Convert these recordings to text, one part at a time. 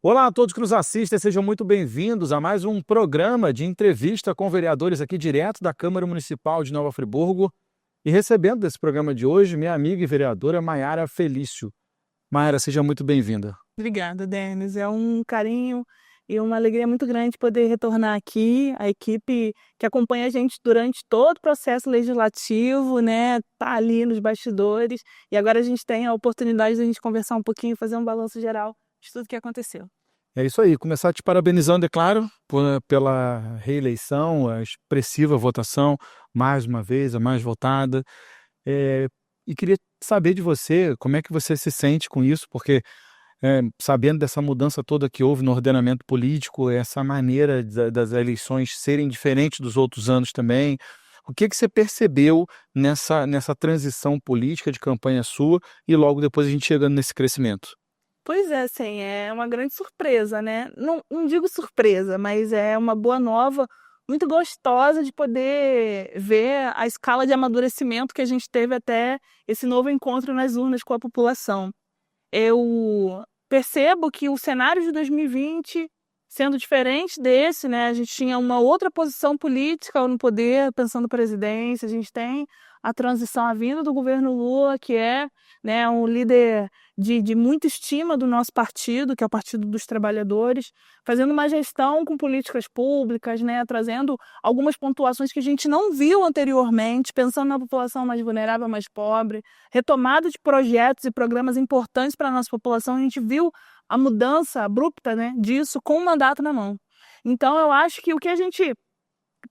Olá a todos que nos assistem, sejam muito bem-vindos a mais um programa de entrevista com vereadores aqui direto da Câmara Municipal de Nova Friburgo. E recebendo desse programa de hoje, minha amiga e vereadora Maiara Felício. Maiara, seja muito bem-vinda. Obrigada, Denis. É um carinho e uma alegria muito grande poder retornar aqui. A equipe que acompanha a gente durante todo o processo legislativo, né, tá ali nos bastidores. E agora a gente tem a oportunidade de a gente conversar um pouquinho, fazer um balanço geral de tudo que aconteceu. É isso aí, começar te parabenizando, é claro, pela reeleição, a expressiva votação, mais uma vez, a mais votada. E queria saber de você, como é que você se sente com isso, porque sabendo dessa mudança toda que houve no ordenamento político, essa maneira das eleições serem diferentes dos outros anos também, o que você percebeu nessa transição política de campanha sua e logo depois a gente chegando nesse crescimento? Pois é, assim, é uma grande surpresa, né? Não digo surpresa, mas é uma boa nova, muito gostosa de poder ver a escala de amadurecimento que a gente teve até esse novo encontro nas urnas com a população. Eu percebo que o cenário de 2020, sendo diferente desse, né, a gente tinha uma outra posição política no poder, pensando presidência, a gente tem a transição, a vinda do governo Lula, que é, né, um líder de muita estima do nosso partido, que é o Partido dos Trabalhadores, fazendo uma gestão com políticas públicas, né, trazendo algumas pontuações que a gente não viu anteriormente, pensando na população mais vulnerável, mais pobre, retomada de projetos e programas importantes para a nossa população. A gente viu a mudança abrupta, né, disso com o mandato na mão. Então, eu acho que o que a gente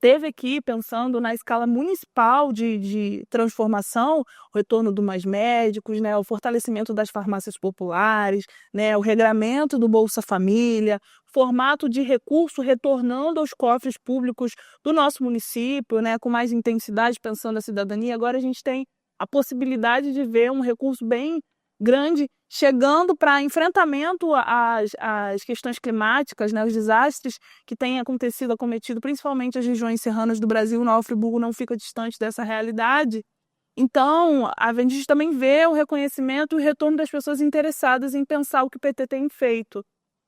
teve aqui, pensando na escala municipal de transformação, o retorno do Mais Médicos, né, o fortalecimento das farmácias populares, né, o regramento do Bolsa Família, formato de recurso retornando aos cofres públicos do nosso município, né, com mais intensidade, pensando a cidadania. Agora a gente tem a possibilidade de ver um recurso bem grande chegando para enfrentamento às questões climáticas, né, os desastres que têm acontecido, acometido principalmente as regiões serranas do Brasil. Nova Friburgo não fica distante dessa realidade. Então, a gente também vê o reconhecimento e o retorno das pessoas interessadas em pensar o que o PT tem feito.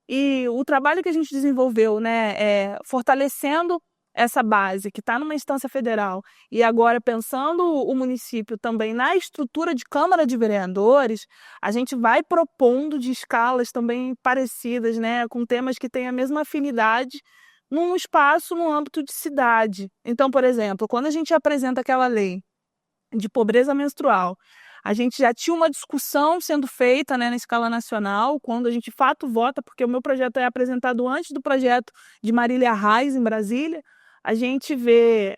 E o trabalho que a gente desenvolveu, né, fortalecendo essa base que está numa instância federal e agora pensando o município também na estrutura de Câmara de Vereadores, a gente vai propondo de escalas também parecidas, né, com temas que têm a mesma afinidade num espaço, no âmbito de cidade. Então, por exemplo, quando a gente apresenta aquela lei de pobreza menstrual, a gente já tinha uma discussão sendo feita, né, na escala nacional, quando a gente de fato vota, porque o meu projeto é apresentado antes do projeto de Marília Reis, em Brasília. A gente vê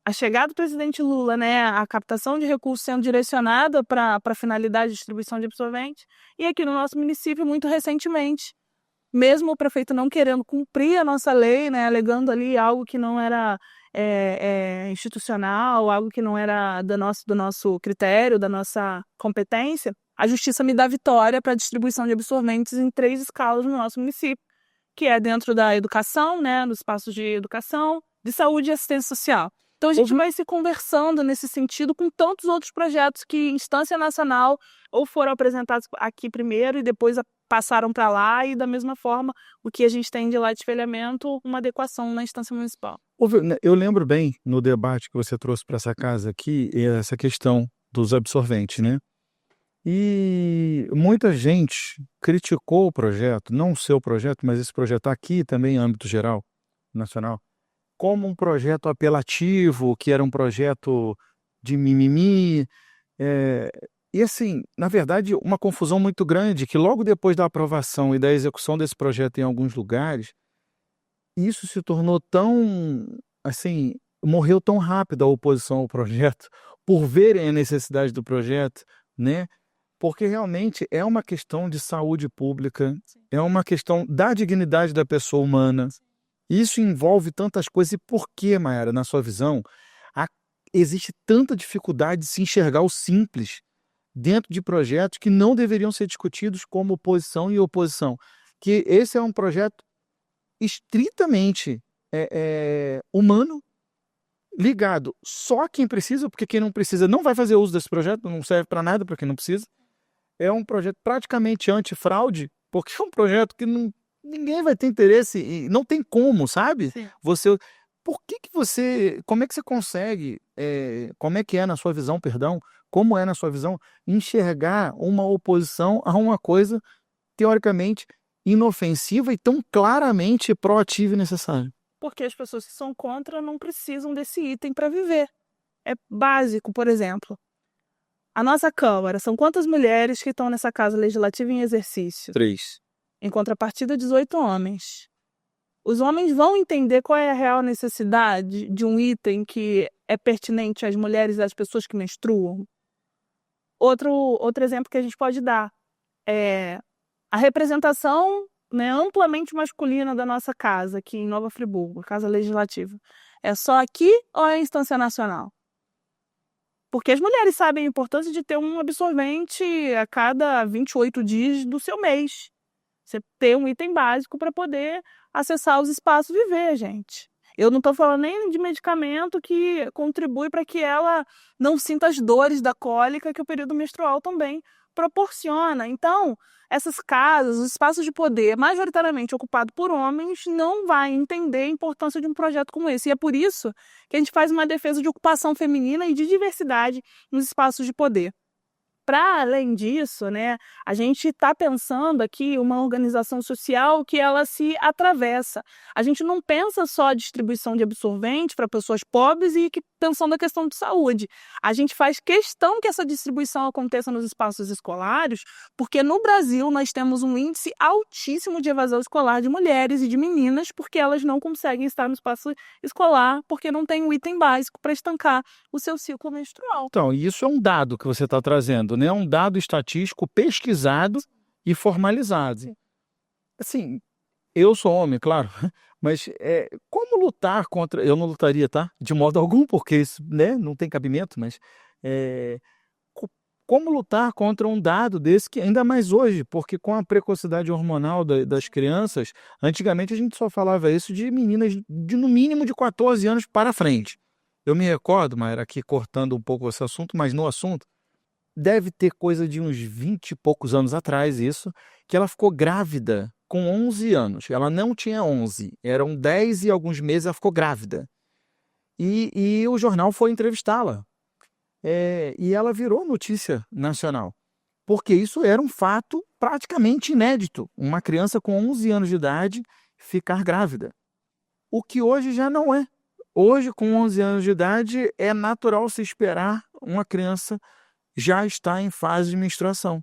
a chegada do presidente Lula, né, a captação de recursos sendo direcionada para a finalidade de distribuição de absorvente, e aqui no nosso município, muito recentemente, mesmo o prefeito não querendo cumprir a nossa lei, né, alegando ali algo que não era institucional, algo que não era do nosso critério, da nossa competência, a justiça me dá vitória para a distribuição de absorventes em 3 escalas no nosso município, que é dentro da educação, né, nos espaços de educação, de saúde e assistência social. Então a gente vai se conversando nesse sentido com tantos outros projetos que, em instância nacional, ou foram apresentados aqui primeiro e depois passaram para lá, e da mesma forma o que a gente tem de lá de espelhamento, uma adequação na instância municipal. Eu lembro bem, no debate que você trouxe para essa casa aqui, essa questão dos absorventes, né? E muita gente criticou o projeto, não o seu projeto, mas esse projeto aqui também em âmbito geral, nacional, como um projeto apelativo, que era um projeto de mimimi. E assim, na verdade, uma confusão muito grande, que logo depois da aprovação e da execução desse projeto em alguns lugares, isso se tornou tão, assim, morreu tão rápido a oposição ao projeto, por verem a necessidade do projeto, né? Porque realmente é uma questão de saúde pública, é uma questão da dignidade da pessoa humana. Isso envolve tantas coisas. E por que, Maiara, na sua visão, a existe tanta dificuldade de se enxergar o simples dentro de projetos que não deveriam ser discutidos como oposição e oposição? Que esse é um projeto estritamente humano, ligado só a quem precisa, porque quem não precisa não vai fazer uso desse projeto, não serve para nada para quem não precisa. É um projeto praticamente antifraude, porque é um projeto que ninguém vai ter interesse e não tem como, sabe? Sim. Como é que você consegue, como é que é na sua visão, perdão, como é na sua visão, enxergar uma oposição a uma coisa teoricamente inofensiva e tão claramente proativa e necessária? Porque as pessoas que são contra não precisam desse item para viver. É básico, por exemplo. A nossa Câmara, são quantas mulheres que estão nessa casa legislativa em exercício? 3. Em contrapartida, 18 homens. Os homens vão entender qual é a real necessidade de um item que é pertinente às mulheres e às pessoas que menstruam? Outro exemplo que a gente pode dar é a representação, né, amplamente masculina da nossa casa, aqui em Nova Friburgo, Casa Legislativa. É só aqui ou é instância nacional? Porque as mulheres sabem a importância de ter um absorvente a cada 28 dias do seu mês. Você ter um item básico para poder acessar os espaços e viver, gente. Eu não estou falando nem de medicamento que contribui para que ela não sinta as dores da cólica que o período menstrual também proporciona. Então, essas casas, os espaços de poder majoritariamente ocupados por homens, não vai entender a importância de um projeto como esse. E é por isso que a gente faz uma defesa de ocupação feminina e de diversidade nos espaços de poder. Para além disso, né, a gente está pensando aqui uma organização social que ela se atravessa. A gente não pensa só a distribuição de absorvente para pessoas pobres e pensando a questão de saúde. A gente faz questão que essa distribuição aconteça nos espaços escolares, porque no Brasil nós temos um índice altíssimo de evasão escolar de mulheres e de meninas, porque elas não conseguem estar no espaço escolar, porque não tem um item básico para estancar o seu ciclo menstrual. Então, isso é um dado que você está trazendo, né? Um dado estatístico pesquisado e formalizado. Sim. Assim, eu sou homem, claro, mas como lutar contra... Eu não lutaria, tá? De modo algum, porque isso, né, não tem cabimento, mas como lutar contra um dado desse, que ainda mais hoje, porque com a precocidade hormonal das crianças, antigamente a gente só falava isso de meninas de no mínimo de 14 anos para frente. Eu me recordo, Mayra, aqui cortando um pouco esse assunto, mas no assunto, deve ter coisa de uns 20 e poucos anos atrás isso, que ela ficou grávida com 11 anos. Ela não tinha 11, eram 10 e alguns meses ela ficou grávida. E o jornal foi entrevistá-la. E ela virou notícia nacional, porque isso era um fato praticamente inédito. Uma criança com 11 anos de idade ficar grávida. O que hoje já não é. Hoje, com 11 anos de idade, é natural se esperar uma criança já estar em fase de menstruação.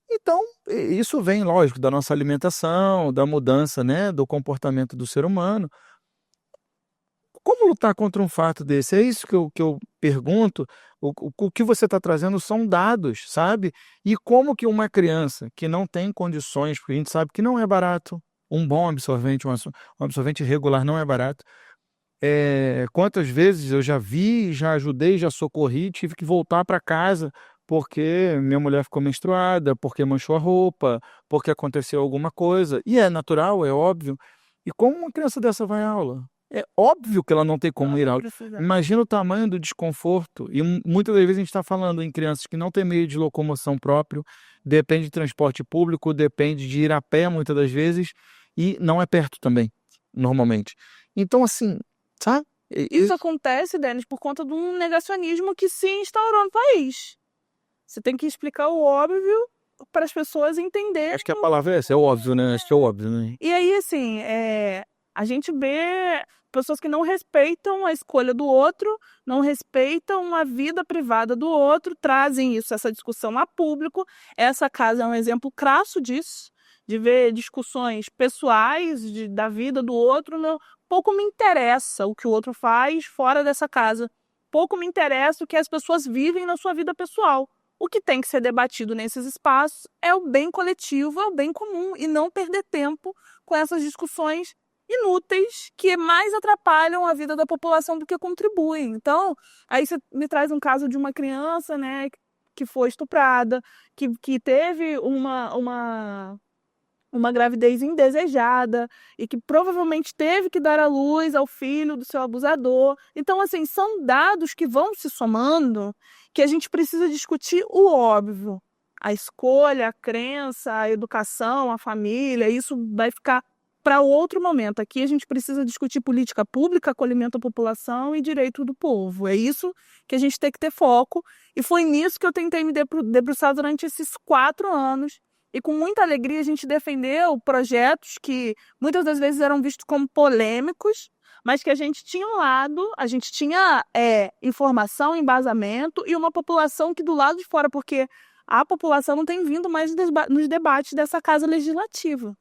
Então, isso vem, lógico, da nossa alimentação, da mudança, né, do comportamento do ser humano. Como lutar contra um fato desse? É isso que eu pergunto. O que você está trazendo são dados, sabe? E como que uma criança que não tem condições, porque a gente sabe que não é barato, um bom absorvente, um absorvente regular não é barato. Quantas vezes eu já vi, já ajudei, já socorri, tive que voltar para casa porque minha mulher ficou menstruada, porque manchou a roupa, porque aconteceu alguma coisa. E é natural, é óbvio. E como uma criança dessa vai à aula? É óbvio que ela não tem como ir à aula. Imagina o tamanho do desconforto. E muitas das vezes a gente está falando em crianças que não têm meio de locomoção próprio, depende de transporte público, depende de ir a pé muitas das vezes, e não é perto também, normalmente. Então, assim, sabe? Isso acontece, Denis, por conta de um negacionismo que se instaurou no país. Você tem que explicar o óbvio para as pessoas entenderem. Acho que a palavra é essa, é óbvio, né? Acho que é óbvio, né? E aí, assim, a gente vê pessoas que não respeitam a escolha do outro, não respeitam a vida privada do outro, trazem essa discussão a público. Essa casa é um exemplo crasso disso, de ver discussões pessoais da vida do outro. Pouco me interessa o que o outro faz fora dessa casa. Pouco me interessa o que as pessoas vivem na sua vida pessoal. O que tem que ser debatido nesses espaços é o bem coletivo, é o bem comum, e não perder tempo com essas discussões inúteis que mais atrapalham a vida da população do que contribuem. Então, aí você me traz um caso de uma criança, né, que foi estuprada, que teve uma gravidez indesejada e que provavelmente teve que dar à luz ao filho do seu abusador. Então, assim, são dados que vão se somando, que a gente precisa discutir o óbvio. a escolha, a crença, a educação, a família, isso vai ficar para outro momento. Aqui a gente precisa discutir política pública, acolhimento à população e direito do povo. É isso que a gente tem que ter foco. E foi nisso que eu tentei me debruçar durante esses 4 anos. E com muita alegria a gente defendeu projetos que muitas das vezes eram vistos como polêmicos, mas que a gente tinha um lado, a gente tinha informação, embasamento e uma população que do lado de fora, porque a população não tem vindo mais nos debates dessa casa legislativa.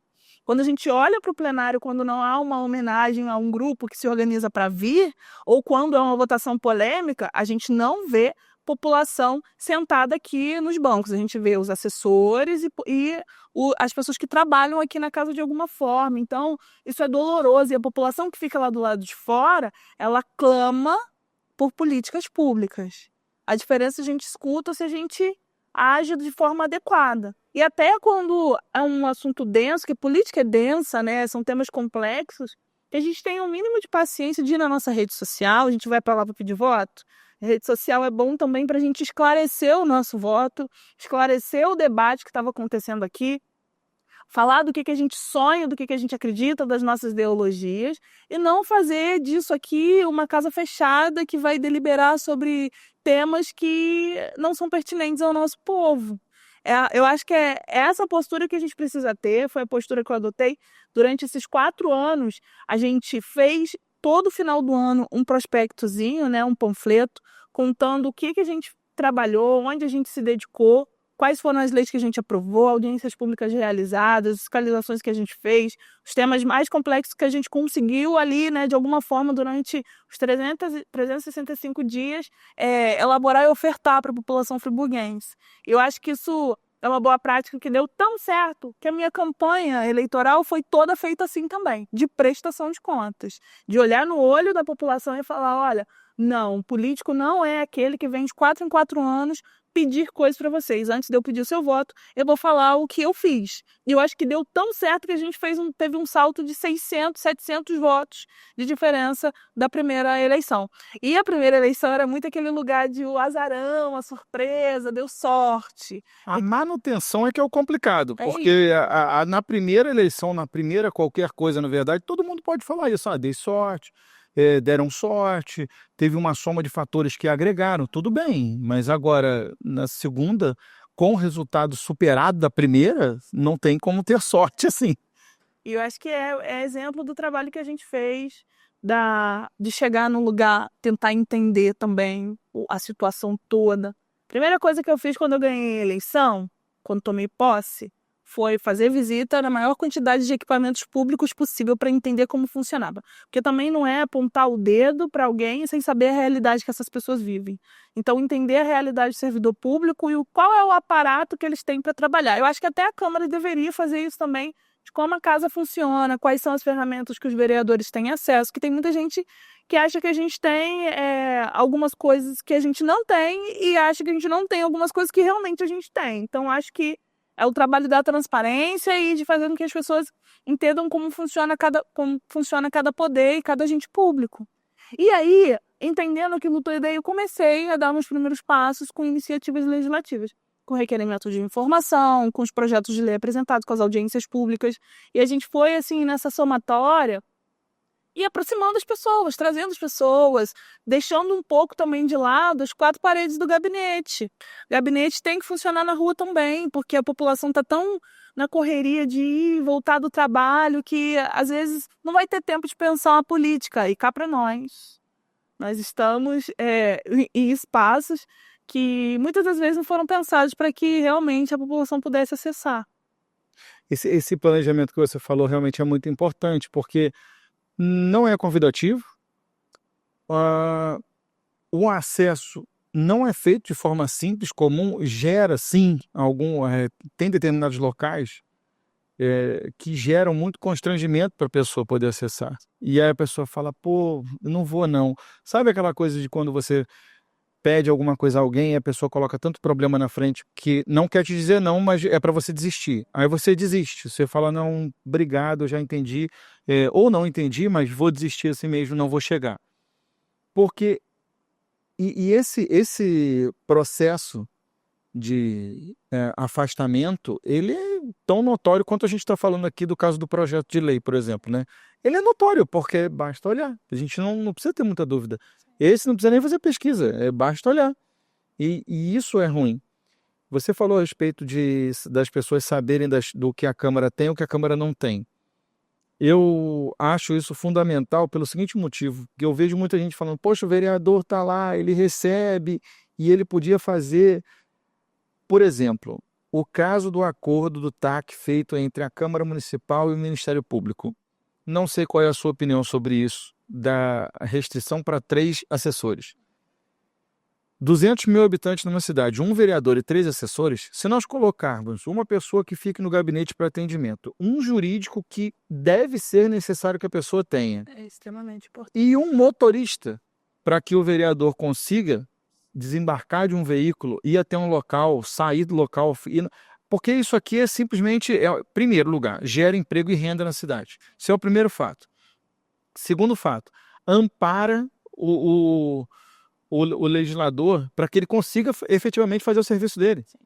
Quando a gente olha para o plenário, quando não há uma homenagem a um grupo que se organiza para vir, ou quando é uma votação polêmica, a gente não vê população sentada aqui nos bancos. A gente vê os assessores e as pessoas que trabalham aqui na casa de alguma forma. Então, isso é doloroso. E a população que fica lá do lado de fora, ela clama por políticas públicas. A diferença a gente escuta se a gente age de forma adequada. E até quando é um assunto denso, que política é densa, né? São temas complexos, que a gente tenha um mínimo de paciência de ir na nossa rede social, a gente vai para lá para pedir voto. A rede social é bom também para a gente esclarecer o nosso voto, esclarecer o debate que estava acontecendo aqui, falar do que a gente sonha, do que a gente acredita, das nossas ideologias, e não fazer disso aqui uma casa fechada que vai deliberar sobre temas que não são pertinentes ao nosso povo. Eu acho que é essa postura que a gente precisa ter, foi a postura que eu adotei durante esses 4 anos. A gente fez todo final do ano um prospectozinho, né, um panfleto, contando o que a gente trabalhou, onde a gente se dedicou, quais foram as leis que a gente aprovou, audiências públicas realizadas, fiscalizações que a gente fez, os temas mais complexos que a gente conseguiu ali, né, de alguma forma, durante os 365 dias, elaborar e ofertar para a população friburguense. Eu acho que isso é uma boa prática que deu tão certo que a minha campanha eleitoral foi toda feita assim também, de prestação de contas, de olhar no olho da população e falar, olha, não, o político não é aquele que vem de 4 em 4 anos pedir coisas para vocês. Antes de eu pedir o seu voto, eu vou falar o que eu fiz. E eu acho que deu tão certo que a gente teve um salto de 600, 700 votos de diferença da primeira eleição. E a primeira eleição era muito aquele lugar de o azarão, a surpresa, deu sorte. A manutenção é que é o complicado, É porque na primeira eleição, na primeira qualquer coisa, na verdade, todo mundo pode falar isso. Ah, dei sorte, deram sorte, teve uma soma de fatores que agregaram, tudo bem. Mas agora, na segunda, com o resultado superado da primeira, não tem como ter sorte assim. E eu acho que é exemplo do trabalho que a gente fez, de chegar num lugar, tentar entender também a situação toda. Primeira coisa que eu fiz quando eu ganhei a eleição, quando tomei posse, foi fazer visita na maior quantidade de equipamentos públicos possível para entender como funcionava. Porque também não é apontar o dedo para alguém sem saber a realidade que essas pessoas vivem. Então, entender a realidade do servidor público e qual é o aparato que eles têm para trabalhar. Eu acho que até a Câmara deveria fazer isso também, de como a casa funciona, quais são as ferramentas que os vereadores têm acesso, que tem muita gente que acha que a gente tem algumas coisas que a gente não tem e acha que a gente não tem algumas coisas que realmente a gente tem. Então, acho que é o trabalho da transparência e de fazer com que as pessoas entendam como funciona cada poder e cada agente público. E aí, entendendo aquilo tudo, eu comecei a dar meus primeiros passos com iniciativas legislativas, com requerimento de informação, com os projetos de lei apresentados, com as audiências públicas. E a gente foi, assim, nessa somatória e aproximando as pessoas, trazendo as pessoas, deixando um pouco também de lado as 4 paredes do gabinete. O gabinete tem que funcionar na rua também, porque a população está tão na correria de ir e voltar do trabalho que às vezes não vai ter tempo de pensar uma política. E cá para nós. Nós estamos em espaços que muitas das vezes não foram pensados para que realmente a população pudesse acessar. Esse planejamento que você falou realmente é muito importante, porque não é convidativo, o acesso não é feito de forma simples, comum, gera sim tem determinados locais que geram muito constrangimento para a pessoa poder acessar. E aí a pessoa fala, pô, eu não vou não. Sabe aquela coisa de quando você pede alguma coisa a alguém e a pessoa coloca tanto problema na frente que não quer te dizer não, mas é para você desistir. Aí você desiste, você fala, não, obrigado, eu já entendi, ou não entendi, mas vou desistir assim mesmo, não vou chegar. Porque esse processo afastamento, ele é tão notório quanto a gente está falando aqui do caso do projeto de lei, por exemplo, né? Ele é notório, porque basta olhar. A gente não precisa ter muita dúvida. Esse não precisa nem fazer pesquisa, basta olhar. E isso é ruim. Você falou a respeito das pessoas saberem do que a Câmara tem e o que a Câmara não tem. Eu acho isso fundamental pelo seguinte motivo, que eu vejo muita gente falando, poxa, o vereador está lá, ele recebe e ele podia fazer, por exemplo, o caso do acordo do TAC feito entre a Câmara Municipal e o Ministério Público. Não sei qual é a sua opinião sobre isso, da restrição para 3 assessores. 200 mil habitantes numa cidade, um vereador e 3 assessores, se nós colocarmos uma pessoa que fique no gabinete para atendimento, um jurídico que deve ser necessário que a pessoa tenha, É extremamente importante. e um motorista para que o vereador consiga desembarcar de um veículo, ir até um local, sair do local, porque isso aqui é simplesmente, primeiro lugar, gera emprego e renda na cidade. Esse é o primeiro fato. Segundo fato, ampara o legislador para que ele consiga efetivamente fazer o serviço dele. Sim.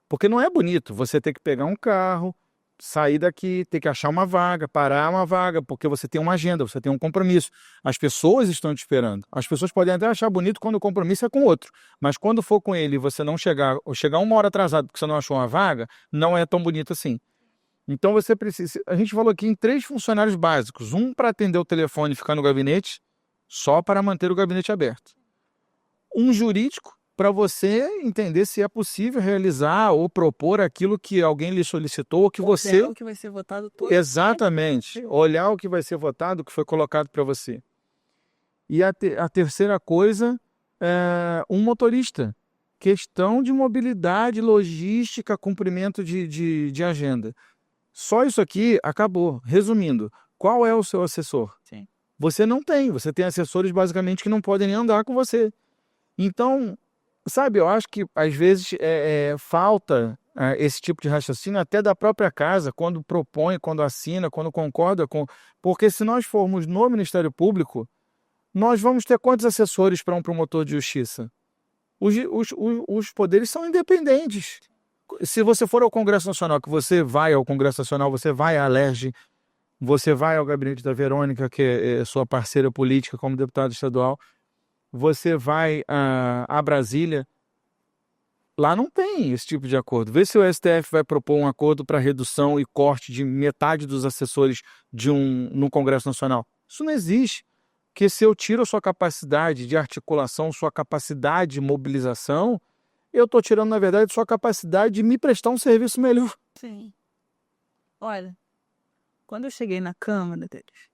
Porque não é bonito você ter que pegar um carro, sair daqui, ter que achar uma vaga, parar uma vaga, porque você tem uma agenda, você tem um compromisso. As pessoas estão te esperando. As pessoas podem até achar bonito quando o compromisso é com outro, mas quando for com ele e você não chegar, ou chegar 1 hora atrasado porque você não achou uma vaga, não é tão bonito assim. Então você precisa... A gente falou aqui em 3 funcionários básicos. Um para atender o telefone e ficar no gabinete, só para manter o gabinete aberto. Um jurídico para você entender se é possível realizar ou propor aquilo que alguém lhe solicitou, ou que você... O que vai ser votado todo. Exatamente. Olhar o que vai ser votado, o que foi colocado para você. E a terceira coisa é um motorista. Questão de mobilidade, logística, cumprimento de agenda. Só isso aqui acabou. Resumindo, qual é o seu assessor? Sim. Você não tem. Você tem assessores basicamente que não podem nem andar com você. Então, sabe, eu acho que às vezes falta esse tipo de raciocínio até da própria casa, quando propõe, quando assina, quando concorda com... Porque se nós formos no Ministério Público, nós vamos ter quantos assessores para um promotor de justiça? Os poderes são independentes. Se você for ao Congresso Nacional, que você vai ao Congresso Nacional, você vai à Alerj, você vai ao gabinete da Verônica, que é sua parceira política como deputada estadual, você vai a Brasília, lá não tem esse tipo de acordo. Vê se o STF vai propor um acordo para redução e corte de metade dos assessores no Congresso Nacional. Isso não existe. Porque se eu tiro a sua capacidade de articulação, sua capacidade de mobilização, eu estou tirando, na verdade, sua capacidade de me prestar um serviço melhor. Sim. Olha, quando eu cheguei na Câmara deles,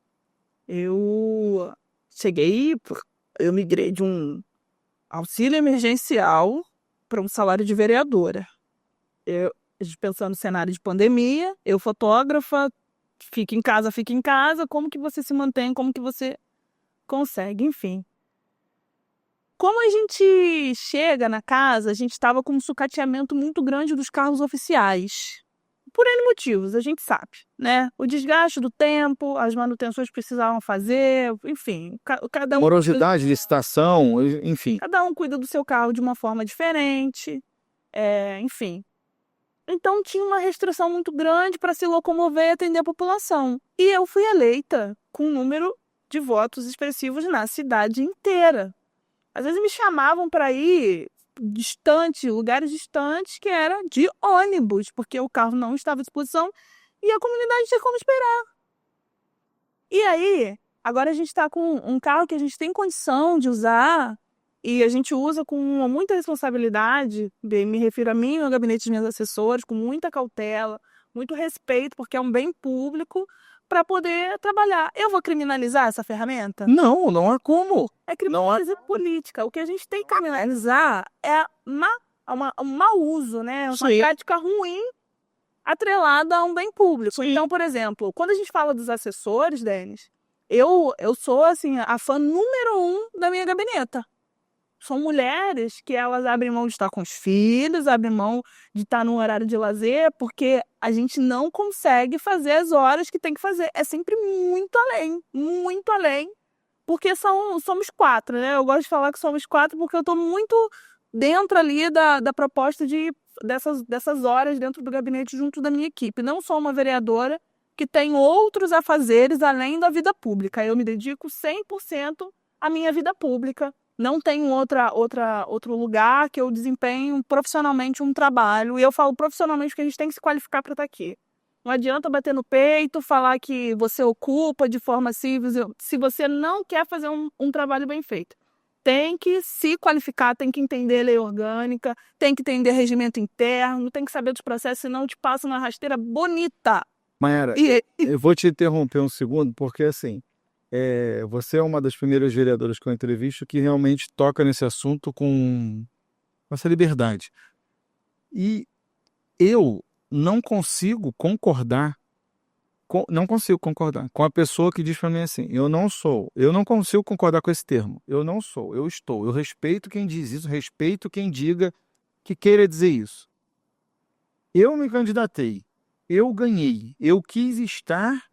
eu migrei de um auxílio emergencial para um salário de vereadora. Pensando no cenário de pandemia, eu fotógrafa, fica em casa, como que você se mantém, como que você consegue, enfim. Como a gente chega na casa, a gente estava com um sucateamento muito grande dos carros oficiais. Por N motivos, a gente sabe, né? O desgaste do tempo, as manutenções que precisavam fazer, enfim, cada um... Morosidade, licitação, enfim. Cada um cuida do seu carro de uma forma diferente, enfim. Então tinha uma restrição muito grande para se locomover e atender a população. E eu fui eleita com um número de votos expressivos na cidade inteira. Às vezes me chamavam para ir lugares distantes, que era de ônibus, porque o carro não estava à disposição e a comunidade tinha como esperar. E aí, agora a gente está com um carro que a gente tem condição de usar e a gente usa com muita responsabilidade, me refiro a mim e ao gabinete de meus assessores, com muita cautela, muito respeito, porque é um bem público, para poder trabalhar. Eu vou criminalizar essa ferramenta? Não, não há como. É criminalização política. O que a gente tem que criminalizar é um mau uso, né? Uma prática ruim atrelada a um bem público. Sim. Então, por exemplo, quando a gente fala dos assessores, Denis, eu sou assim, a fã número 1 da minha gabineta. São mulheres que elas abrem mão de estar com os filhos, abrem mão de estar no horário de lazer, porque a gente não consegue fazer as horas que tem que fazer. É sempre muito além, porque somos 4, né? Eu gosto de falar que somos 4 porque eu estou muito dentro ali da proposta de dessas horas dentro do gabinete junto da minha equipe. Não sou uma vereadora que tem outros afazeres além da vida pública. Eu me dedico 100% à minha vida pública. Não tenho outro lugar que eu desempenho profissionalmente um trabalho. E eu falo profissionalmente porque a gente tem que se qualificar para estar aqui. Não adianta bater no peito, falar que você ocupa de forma civil, se você não quer fazer um trabalho bem feito. Tem que se qualificar, tem que entender lei orgânica, tem que entender regimento interno, tem que saber dos processos, senão te passa uma rasteira bonita. Mayara, eu vou te interromper um segundo, porque assim, você é uma das primeiras vereadoras que eu entrevisto que realmente toca nesse assunto com essa liberdade. E eu não consigo concordar com a pessoa que diz para mim assim, eu não consigo concordar com esse termo, eu estou, eu respeito quem diz isso, respeito quem diga que queira dizer isso. Eu me candidatei, eu ganhei, eu quis estar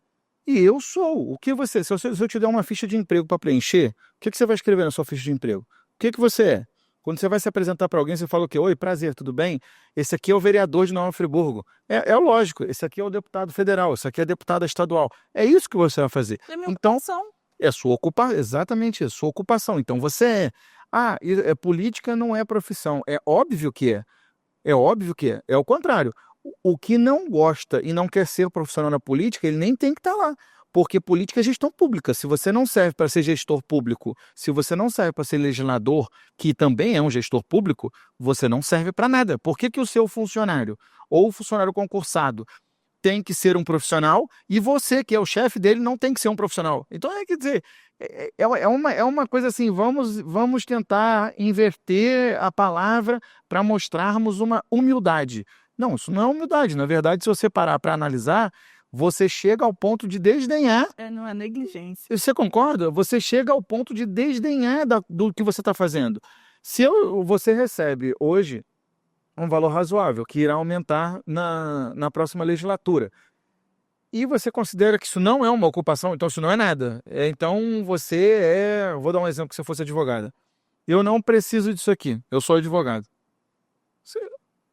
e eu sou. O que você, se eu te der uma ficha de emprego para preencher, o que você vai escrever na sua ficha de emprego? O que você é? Quando você vai se apresentar para alguém, você fala o quê? Oi, prazer, tudo bem? Esse aqui é o vereador de Nova Friburgo. É lógico, esse aqui é o deputado federal, esse aqui é a deputada estadual. É isso que você vai fazer. É minha Então, ocupação. é sua ocupação, exatamente isso, sua ocupação. Então você é. Política não é profissão. É óbvio que é. É óbvio que é. É o contrário. O que não gosta e não quer ser profissional na política, ele nem tem que estar lá. Porque política é gestão pública. Se você não serve para ser gestor público, se você não serve para ser legislador, que também é um gestor público, você não serve para nada. Por que o seu funcionário ou o funcionário concursado tem que ser um profissional e você, que é o chefe dele, não tem que ser um profissional? Então, quer dizer, é uma coisa assim, vamos tentar inverter a palavra para mostrarmos uma humildade. Não, isso não é humildade. Na verdade, se você parar para analisar, você chega ao ponto de desdenhar. Não é negligência. Você concorda? Você chega ao ponto de desdenhar do que você está fazendo. Se você recebe hoje um valor razoável, que irá aumentar na próxima legislatura, e você considera que isso não é uma ocupação, então isso não é nada. Então você vou dar um exemplo, que você fosse advogada. Eu não preciso disso aqui, eu sou advogado.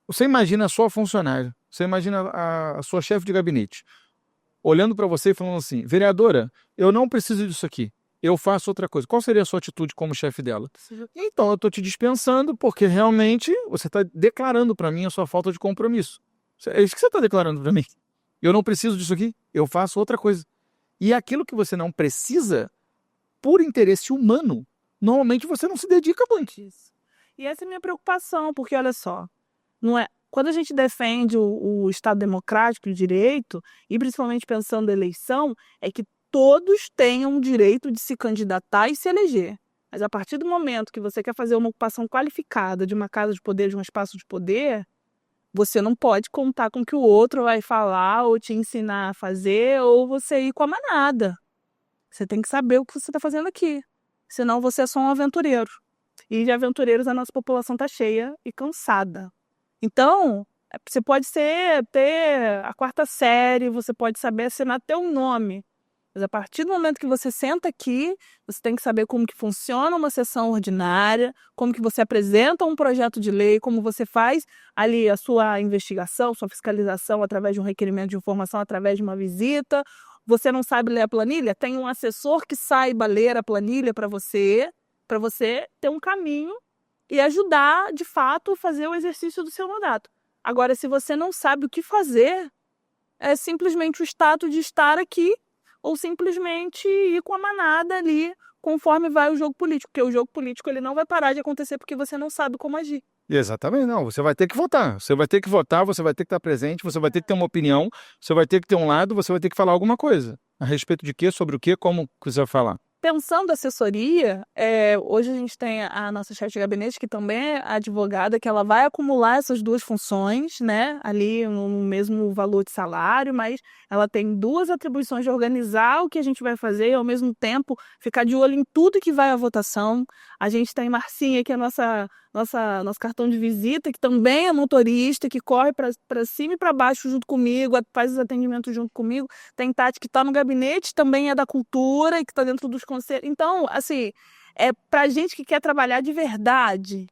Você imagina a sua funcionária, você imagina a sua chefe de gabinete, olhando para você e falando assim, vereadora, eu não preciso disso aqui, eu faço outra coisa. Qual seria a sua atitude como chefe dela? Então, eu estou te dispensando porque realmente você está declarando para mim a sua falta de compromisso. É isso que você está declarando para mim. Eu não preciso disso aqui, eu faço outra coisa. E aquilo que você não precisa, por interesse humano, normalmente você não se dedica muito. E essa é a minha preocupação, porque olha só, não é... Quando a gente defende o Estado democrático e o direito, e principalmente pensando na eleição, é que todos tenham o direito de se candidatar e se eleger. Mas a partir do momento que você quer fazer uma ocupação qualificada de uma casa de poder, de um espaço de poder, você não pode contar com o que o outro vai falar ou te ensinar a fazer, ou você ir com a manada. Você tem que saber o que você está fazendo aqui. Senão você é só um aventureiro. E de aventureiros a nossa população está cheia e cansada. Então, você pode ter a 4ª série, você pode saber assinar teu nome. Mas a partir do momento que você senta aqui, você tem que saber como que funciona uma sessão ordinária, como que você apresenta um projeto de lei, como você faz ali a sua investigação, sua fiscalização através de um requerimento de informação, através de uma visita. Você não sabe ler a planilha? Tem um assessor que saiba ler a planilha para você ter um caminho e ajudar, de fato, a fazer o exercício do seu mandato. Agora, se você não sabe o que fazer, é simplesmente o status de estar aqui ou simplesmente ir com a manada ali, conforme vai o jogo político. Porque o jogo político ele não vai parar de acontecer porque você não sabe como agir. Exatamente, não. Você vai ter que votar. Você vai ter que votar, você vai ter que estar presente, você vai ter que ter uma opinião, você vai ter que ter um lado, você vai ter que falar alguma coisa. A respeito de quê, sobre o quê, como que você vai falar. Pensando assessoria, hoje a gente tem a nossa chefe de gabinete, que também é advogada, que ela vai acumular essas 2 funções, né, ali no mesmo valor de salário, mas ela tem 2 atribuições de organizar o que a gente vai fazer e, ao mesmo tempo, ficar de olho em tudo que vai à votação. A gente tem Marcinha, que é nosso cartão de visita, que também é motorista, que corre para cima e para baixo junto comigo, faz os atendimentos junto comigo. Tem Tati, que está no gabinete, também é da cultura e que está dentro dos conselhos. Então, assim, para gente que quer trabalhar de verdade,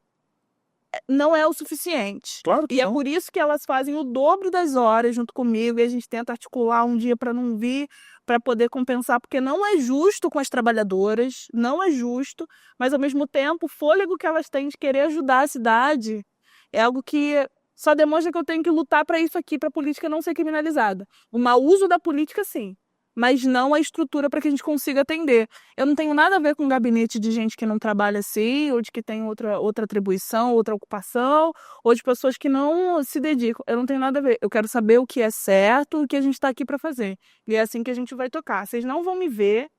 não é o suficiente. Claro que E é não. por isso que elas fazem o dobro das horas junto comigo e a gente tenta articular um dia para não vir, para poder compensar, porque não é justo com as trabalhadoras, não é justo, mas ao mesmo tempo o fôlego que elas têm de querer ajudar a cidade é algo que só demonstra que eu tenho que lutar para isso aqui, para a política não ser criminalizada. O mau uso da política, sim, mas não a estrutura para que a gente consiga atender. Eu não tenho nada a ver com um gabinete de gente que não trabalha assim, ou de que tem outra atribuição, outra ocupação, ou de pessoas que não se dedicam. Eu não tenho nada a ver. Eu quero saber o que é certo, o que a gente está aqui para fazer. E é assim que a gente vai tocar. Vocês não vão me ver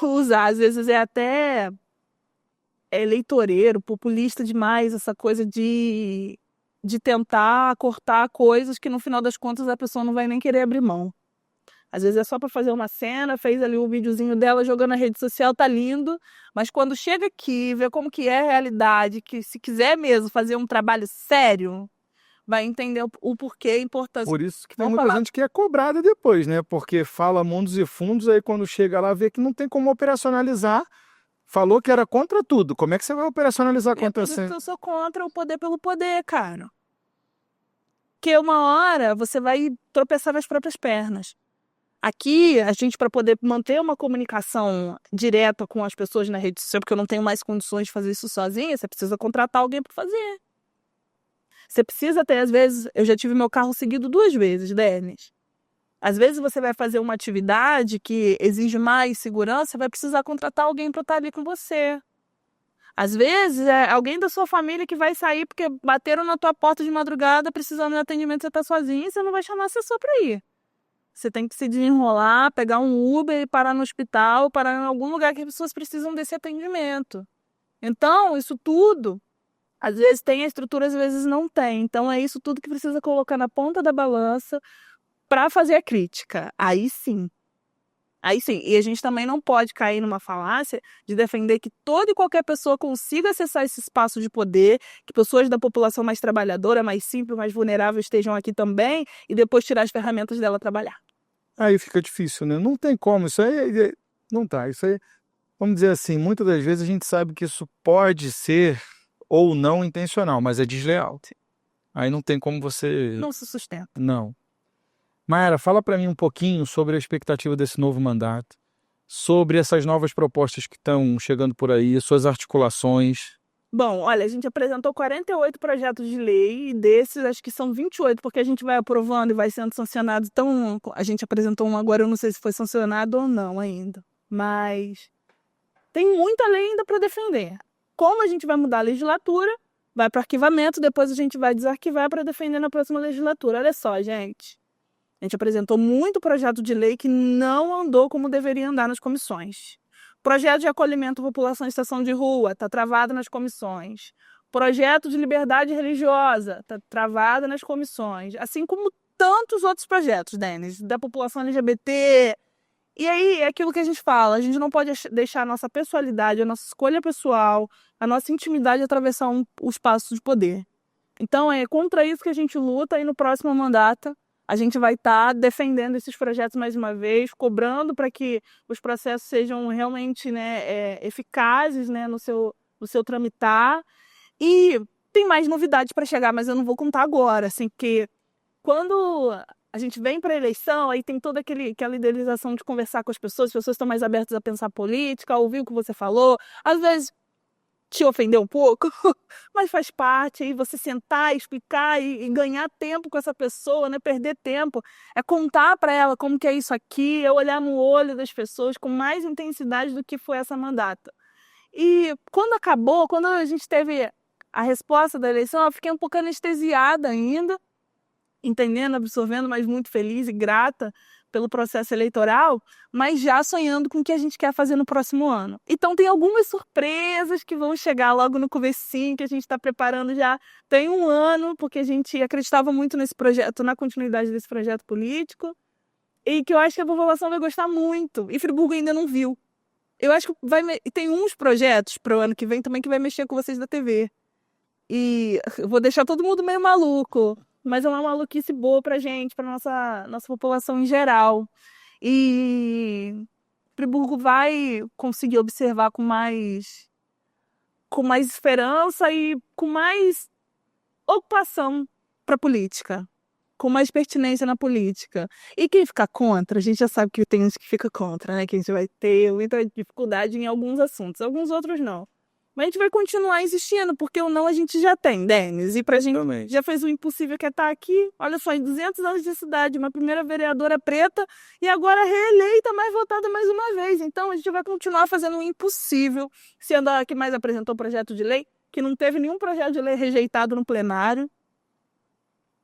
usar, às vezes é até eleitoreiro, populista demais, essa coisa de tentar cortar coisas que no final das contas a pessoa não vai nem querer abrir mão. Às vezes é só para fazer uma cena, fez ali um videozinho dela jogando na rede social, tá lindo, mas quando chega aqui, vê como que é a realidade, que se quiser mesmo fazer um trabalho sério, vai entender o porquê, a importância. Por isso que tem Vamos muita falar. gente que é cobrada depois, né? Porque fala mundos e fundos, aí quando chega lá vê que não tem como operacionalizar. Falou que era contra tudo. Como é que você vai operacionalizar É contra por isso você? que eu sou contra o poder pelo poder, cara. Porque uma hora você vai tropeçar nas próprias pernas. Aqui, a gente, para poder manter uma comunicação direta com as pessoas na rede social, porque eu não tenho mais condições de fazer isso sozinha, você precisa contratar alguém para fazer. Você precisa ter, às vezes, eu já tive meu carro seguido 2 vezes, Denis. Às vezes você vai fazer uma atividade que exige mais segurança, você vai precisar contratar alguém para estar ali com você. Às vezes é alguém da sua família que vai sair porque bateram na tua porta de madrugada precisando de atendimento, você está sozinho e você não vai chamar assessor para ir. Você tem que se desenrolar, pegar um Uber e parar no hospital, parar em algum lugar que as pessoas precisam desse atendimento. Então, isso tudo, às vezes tem a estrutura, às vezes não tem. Então, é isso tudo que precisa colocar na ponta da balança para fazer a crítica. Aí sim. Aí sim. E a gente também não pode cair numa falácia de defender que toda e qualquer pessoa consiga acessar esse espaço de poder, que pessoas da população mais trabalhadora, mais simples, mais vulnerável estejam aqui também e depois tirar as ferramentas dela trabalhar. Aí fica difícil, né? Não tem como. Isso aí não tá. Isso aí, vamos dizer assim, muitas das vezes a gente sabe que isso pode ser ou não intencional, mas é desleal. Aí não tem como você. Não se sustenta. Não. Mayara, fala para mim um pouquinho sobre a expectativa desse novo mandato, sobre essas novas propostas que estão chegando por aí, suas articulações. Bom, olha, a gente apresentou 48 projetos de lei e desses acho que são 28, porque a gente vai aprovando e vai sendo sancionado. Então, a gente apresentou um agora, eu não sei se foi sancionado ou não ainda. Mas tem muita lei ainda para defender. Como a gente vai mudar a legislatura, vai para arquivamento, depois a gente vai desarquivar para defender na próxima legislatura. Olha só, gente. A gente apresentou muito projeto de lei que não andou como deveria andar nas comissões. Projeto de acolhimento à população em situação de rua está travado nas comissões. Projeto de liberdade religiosa está travado nas comissões. Assim como tantos outros projetos, Denis, da população LGBT. E aí é aquilo que a gente fala, a gente não pode deixar a nossa pessoalidade, a nossa escolha pessoal, a nossa intimidade atravessar o espaço de poder. Então é contra isso que a gente luta e no próximo mandato a gente vai estar defendendo esses projetos mais uma vez, cobrando para que os processos sejam realmente, né, eficazes, né, no seu tramitar. E tem mais novidades para chegar, mas eu não vou contar agora, assim, porque quando a gente vem para a eleição, aí tem toda aquela idealização de conversar com as pessoas estão mais abertas a pensar política, a ouvir o que você falou. Às vezes te ofender um pouco, mas faz parte, aí você sentar, explicar e ganhar tempo com essa pessoa, né? Perder tempo, é contar para ela como que é isso aqui, é olhar no olho das pessoas com mais intensidade do que foi essa mandata. E quando acabou, quando a gente teve a resposta da eleição, eu fiquei um pouco anestesiada ainda, entendendo, absorvendo, mas muito feliz e grata pelo processo eleitoral, mas já sonhando com o que a gente quer fazer no próximo ano. Então tem algumas surpresas que vão chegar logo no comecinho, que a gente está preparando já tem um ano, porque a gente acreditava muito nesse projeto, na continuidade desse projeto político, e que eu acho que a população vai gostar muito. E Friburgo ainda não viu. Eu acho que tem uns projetos para o ano que vem também que vai mexer com vocês da TV. E eu vou deixar todo mundo meio maluco, mas é uma maluquice boa pra gente, pra nossa população em geral. E Friburgo vai conseguir observar com mais com mais esperança e com mais ocupação para política, com mais pertinência na política. E quem ficar contra, a gente já sabe que tem gente que fica contra, né? Que a gente vai ter muita dificuldade em alguns assuntos, alguns outros não. Mas a gente vai continuar insistindo, porque o não a gente já tem, Denis. E pra gente Exatamente. já fez o impossível, que é estar aqui. Olha só, em 200 anos de cidade, uma primeira vereadora preta e agora reeleita, mais votada mais uma vez. Então a gente vai continuar fazendo o impossível, sendo a que mais apresentou projeto de lei, que não teve nenhum projeto de lei rejeitado no plenário.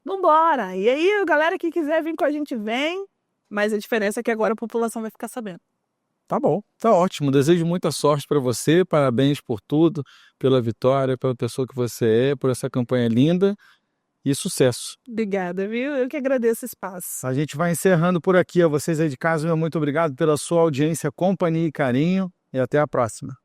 Vambora! E aí, a galera que quiser vir com a gente, vem. Mas a diferença é que agora a população vai ficar sabendo. Tá bom, tá ótimo. Desejo muita sorte para você. Parabéns por tudo, pela vitória, pela pessoa que você é, por essa campanha linda e sucesso. Obrigada, viu? Eu que agradeço o espaço. A gente vai encerrando por aqui. A vocês aí de casa, meu muito obrigado pela sua audiência, companhia e carinho. E até a próxima.